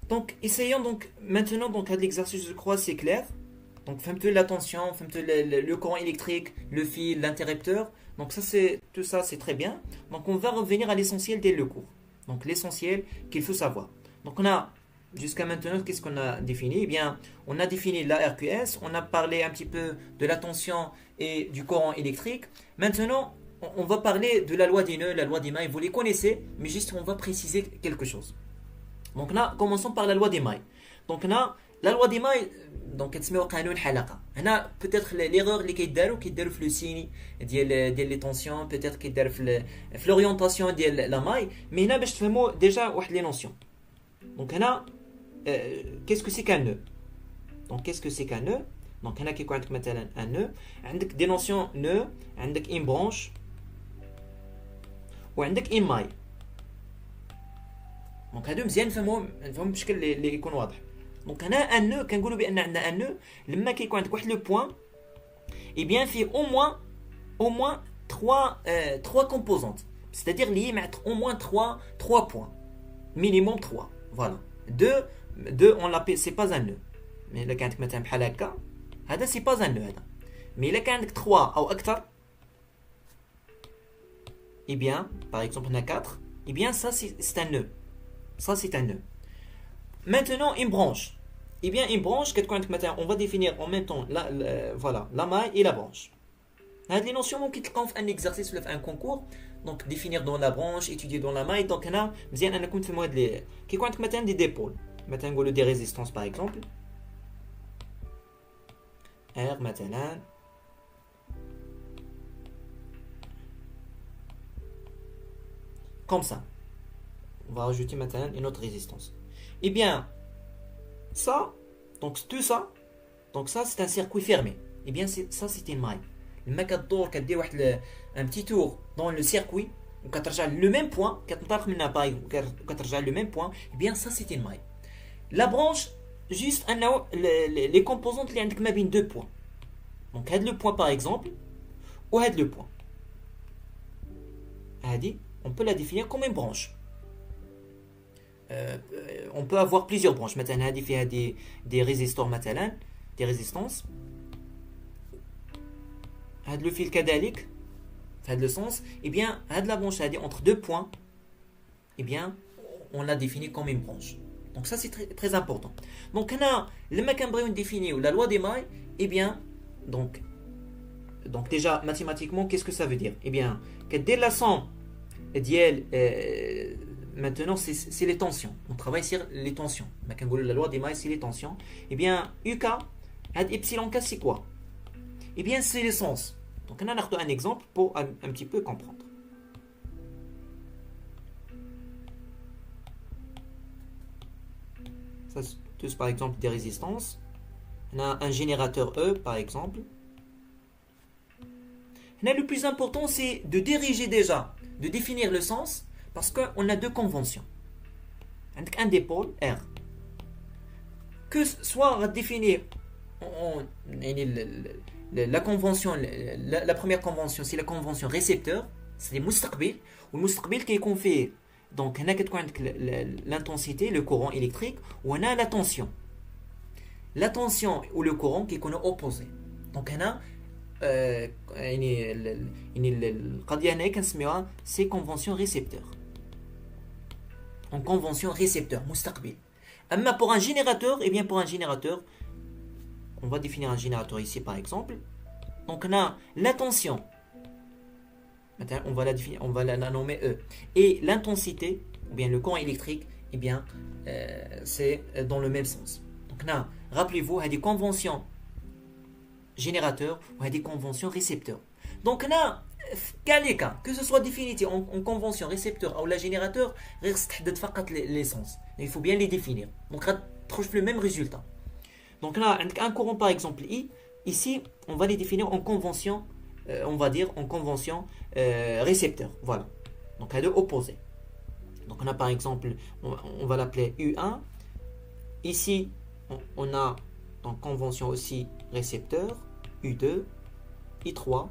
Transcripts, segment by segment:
Donc, essayons donc maintenant donc à l'exercice, je crois, c'est clair. Donc, faites la tension, faites le courant électrique, le fil, l'interrupteur. Donc, ça, c'est tout ça, c'est très bien. Donc, on va revenir à l'essentiel dès le cours. Donc, l'essentiel qu'il faut savoir. Donc, on a jusqu'à maintenant, qu'est-ce qu'on a défini? Eh bien, on a défini la RQS, on a parlé un petit peu de la tension et du courant électrique. Maintenant, on va parler de la loi des nœuds, la loi des mailles. Vous les connaissez, mais juste on va préciser quelque chose. Donc là, commençons par la loi des mailles. Donc là, la loi des mailles, donc كتسميو قانون حلقة. هنا peut-être l'erreur اللي كيداروا في لو سيني ديال لي طونسيون peut-être كيداروا في l'orientation ديال لا ماي mais هنا باش تفهموا déjà واحد لي نوسيون. Donc هنا qu'est-ce que c'est qu'un nœud? Donc qu'est-ce que c'est qu'un nœud? Donc هنا كيكون عندك مثلا un nœud, عندك des notions nœud, عندك une branche وعندك une maille. دونك هادو مزيان نفهمهم بشكل اللي يكون واضح. دونك هنا ان نو كنقولوا بان عندنا ان نو لما كيكون عندك واحد لو بوين اي بيان فيه au moins 3 composantes, c'est-à-dire liées مع au moins 3 points minimum 3. Voilà. 2 on l'appelle c'est pas un nœud. Mais الا كان عندك مثلا بحال هكا هذا c'est pas un nœud هذا. Mais الا كان عندك 3 او اكثر et bien par exemple on a 4 et bien ça c'est un nœud. Ça, c'est un nœud. Maintenant, une branche. Eh bien, une branche, on va définir en même temps voilà, la maille et la branche. Les notions qui sont un exercice ou un concours. Donc, définir dans la branche, étudier dans la maille. Donc, on a qui sont des épaules. Maintenant, des résistances, par exemple. R, maintenant. Comme ça. On va rajouter maintenant une autre résistance. Eh bien, ça, donc tout ça, donc ça c'est un circuit fermé. Eh bien, ça c'est une maille. Le mec adore qu'elle dit un petit tour dans le circuit, ou quand le même point, quand le même point, eh bien ça c'est une maille. La branche, juste les composantes qui ont deux points. Donc, aide le point par exemple, ou aide le point. On peut la définir comme une branche. On peut avoir plusieurs branches. Maintenant, هذه فيها des résistors مثلا, des résistances. هذا le fil كذلك في هذا le sens. Eh bien, هذه la branche هذه entre deux points, eh bien, on l'a définie comme une branche. Donc ça c'est très, très important. Donc هنا لما كنبغيو نديفينيو la loi des mailles, eh bien, donc déjà mathématiquement qu'est-ce que ça veut dire? Eh bien, كدير la somme ديال maintenant, c'est les tensions. On travaille sur les tensions. La loi des mailles, c'est les tensions. Eh bien, UK, epsilon K, c'est quoi? Eh bien, c'est le sens. Donc, on a un exemple pour un petit peu comprendre. Ça, c'est par exemple des résistances. On a un générateur E, par exemple. Là, le plus important, c'est de diriger déjà, de définir le sens. Parce qu'on a deux conventions. Un dipôle, R. Que soit défini la convention, la première convention, c'est la convention récepteur, c'est les mustaqbil. Ou le mustaqbil qui est confié. Donc, on a l'intensité, le courant électrique, ou on a la tension. La tension ou le courant qui est opposé. Donc, on a c'est convention récepteur. En convention récepteur, mustaqbil. Mais pour un générateur, eh bien pour un générateur, on va définir un générateur ici par exemple. Donc on a la tension, on va la définir, on va la nommer E, et l'intensité, ou bien le courant électrique, eh bien c'est dans le même sens. Donc là, rappelez-vous, il y a des conventions générateurs ou il y a des conventions récepteurs. Donc là, que ce soit défini en convention récepteur ou la générateur, l'essence. Il faut bien les définir. Donc, on trouve le même résultat. Donc là, un courant par exemple I, ici, on va les définir en convention, on va dire en convention récepteur. Voilà. Donc, à deux opposés. Donc, on a par exemple, on va l'appeler U1. Ici, on a en convention aussi récepteur, U2, I3.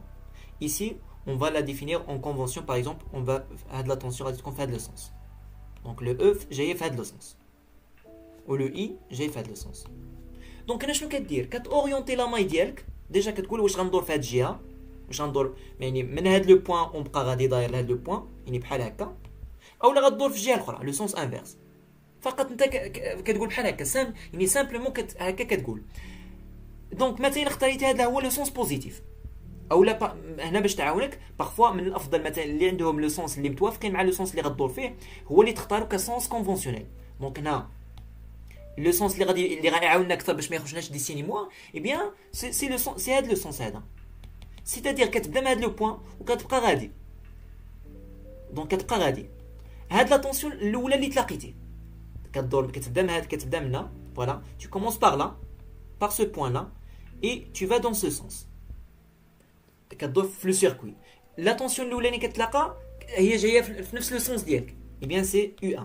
Ici, on va la définir en convention, par exemple, on va faire de la tension, on fait de le sens. Donc le E, j'ai fait de le sens. ou le i جاي في هذا le sens. دونك انا شنو كدير؟ كتورينتي لا ماي ديالك ديجا كتقول واش غندور في هاد الجهه، واش غندور يعني من هاد لو بوين ونبقى غادي داير لهاد لو بوين يعني بحال هكا، اولا غدور في الجهه الاخرى لو سونس انفيرس. فقط انت كتقول بحال هكا يعني سامبلومون هكا كتقول. دونك مثلا اختاريتي هذا هو لو سونس بوزيتيف اولا هنا باش تعاونك باغفوا من الافضل مثلا اللي عندهم لو سونس اللي متوافقين مع لو سونس اللي غدور فيه هو اللي تختارو كسونس كونفونسيونيل. دونك هنا لو سونس اللي غيعاوننا اكثر باش ما يخرجناش دي سيني موا اي بيان سي لو سونس، سي هذا لو سونس هذا، سيتادير كتبدا من هذا لو بوين وكتبقى غادي. دونك كتبقى غادي هاد لا طونسيون الاولى اللي تلاقيتي كدور كتبدا من هاد كتبدا منها فوالا tu commences par là par ce point là et tu vas dans ce sens كدور في لو سيركوي. لا طونسيون الاولاني كتلاقى هي جايه في نفس لو سونس ديالك اي بيان سي U1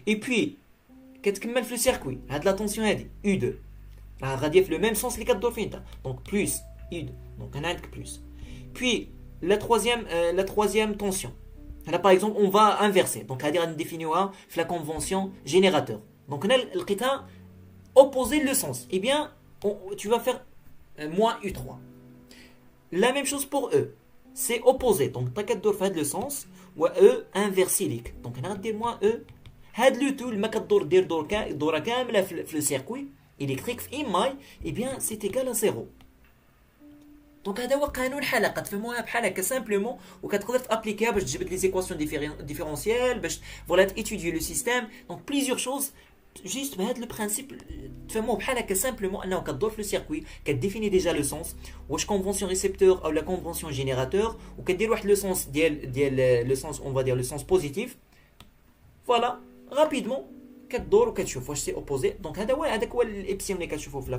اي بوي كتكمل في لو سيركوي هاد لا طونسيون هادي U2 راه غاديه في لو ميم سونس اللي كدور فيه انت دونك بلس U2 دونك هنا عندك بلس. بوي لا troisième tension هنا باغ اكزومبل اون فا انفيرسي دونك هادي غادي نديفينيوها في لا كونفونسيون جينيراتور. دونك هنا لقيتها opposé le sens et bien tu vas faire moins U3. La même chose pour E, c'est opposé donc t'as qu'à faire le sens ou E inversé ليك donc هنا غدير moins E. هاد لو تو لما كدور دير دورة كاملة في السيركوي إلكتريك في إيماي إي بيان سي إيكال à 0. دونك هذا هو قانون حلقه تفهموها بحال هكا سامبلومون وكتقدر تابليكيها باش تجبد لي زيكواسيون ديفيرونسيال باش فوالا تيتودي لو سيستيم. دونك بليزيور شوز جيست بهذا لو برينسيپ تفهموه بحال هكا سامبلومون انه كدور في لو سيركوي كديفيني ديجا لو سونس واش كونفونسيون ريسبتور او لا كونفونسيون جينيراتور وكدير واحد لو سونس ديال لو سونس اون فا دير لو سونس بوزيتيف فوالا رابيدمون كدور وكتشوف واش سي اوبوزي. دونك هذاك هو الابسيلون اللي كتشوفوا في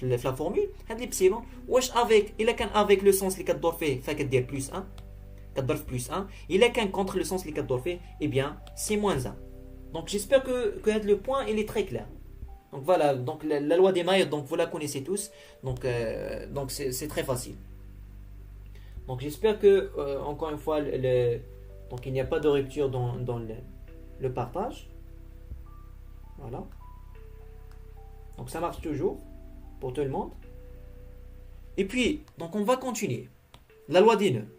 لا فورمول هاد الابسيلون واش افيك الا كان افيك لو سونس اللي كدور فيه فكدير بلس 1 كدور في بلس 1 الا كان كونتر لو سونس اللي كدور فيه اي بيان سي موان 1. Donc j'espère que le point il est très clair. Donc voilà, donc la loi des mailles, donc vous la connaissez tous, donc c'est très facile. Donc j'espère que encore une fois donc il n'y a pas de rupture dans le partage. Voilà. Donc ça marche toujours pour tout le monde. Et puis donc on va continuer. La loi des nœuds.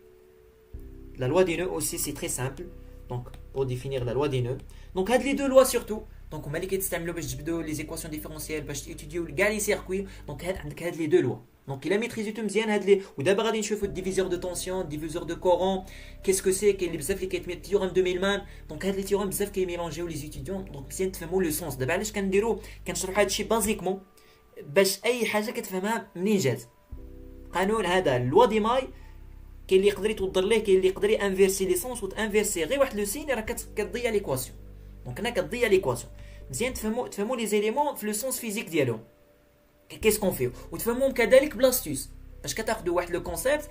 La loi des nœuds aussi c'est très simple. Donc pour définir la loi des nœuds. Donc هاد les deux lois surtout donc هما اللي كيتستعملوا باش تجبدوا لي زيكواسيون ديفيرونسيال باش تيتوديو كاع لي سيركوي. دونك عندك هاد لي دو لوا دونك الا ميتريزيتو مزيان هاد لي ودابا غادي نشوفوا الديفيزور دو طونسيون ديفيزور دو كورون كيسكو سي كاين اللي بزاف اللي كيتميت تيورم دو ميلمان. دونك هاد لي تيورم بزاف كيميلونجيو لي ستوديون دونك مزيان تفهموا لو سونس. دابا علاش كنديروا كنشرحوا هاد الشيء بازيكمون باش اي حاجه كتفهمها منين جات. قانون هذا لوا دي ماي كاين اللي يقدر يتوضر ليه كاين اللي يقدر انفيرسي لي سونس وتانفيرسي غير واحد لو سين راه كتضيع ليكواسيون. دونك هنا كتضيع ليكواسيون مزيان تفهموا لي زيليمون في لو سونس فيزيك ديالهم كيس كون فيو وتفهموهم كذلك بلاستيوس باش كتاخذوا واحد لو كونسيبت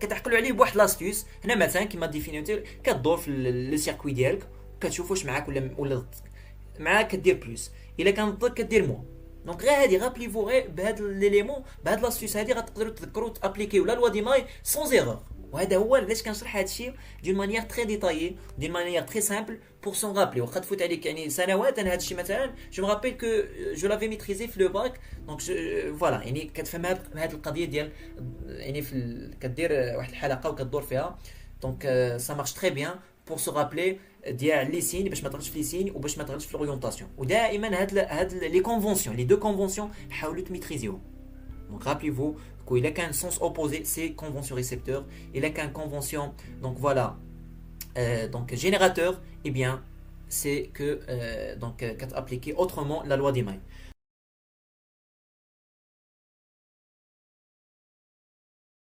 كتعقلوا عليه بواحد لاستيوس. هنا مثلا كيما ديفينيتير كدور في لو سيركوي ديالك وكتشوف واش معاك ولا ضدك. معاك كدير بلس الا كان ضدك كدير مو. دونك غير هادي غابليفو غير بهاد ليليمون بهاد لاستيوس هادي غتقدروا تذكروا تابليكيو لا لوا دي ماي سون ايرور. وهذا هو علاش كنشرح هذا الشيء دون مانيير تري ديتايي دون مانيير تري سامبل بور سون رابلي. واخا تفوت عليك يعني سنوات انا هذا الشيء مثلا جو مابيل كو جو لافي ميتريزي في لو باك. دونك فوالا يعني كتفهم هذه القضيه ديال يعني كدير واحد الحلقه وكدور فيها. دونك سا مارش تري بيان بور سو رابلي ديال لي سين باش ما تغلطش في لي سين وباش ما تغلطش في الاورينتاسيون. ودائما هاد لي كونفونسيون لي دو كونفونسيون حاولوا تميتريزيوهم. Donc rappelez-vous qu'il a qu'un sens opposé, c'est convention récepteur. Il a qu'un convention, donc voilà, donc générateur. Eh bien, c'est que donc appliquer autrement la loi des mailles.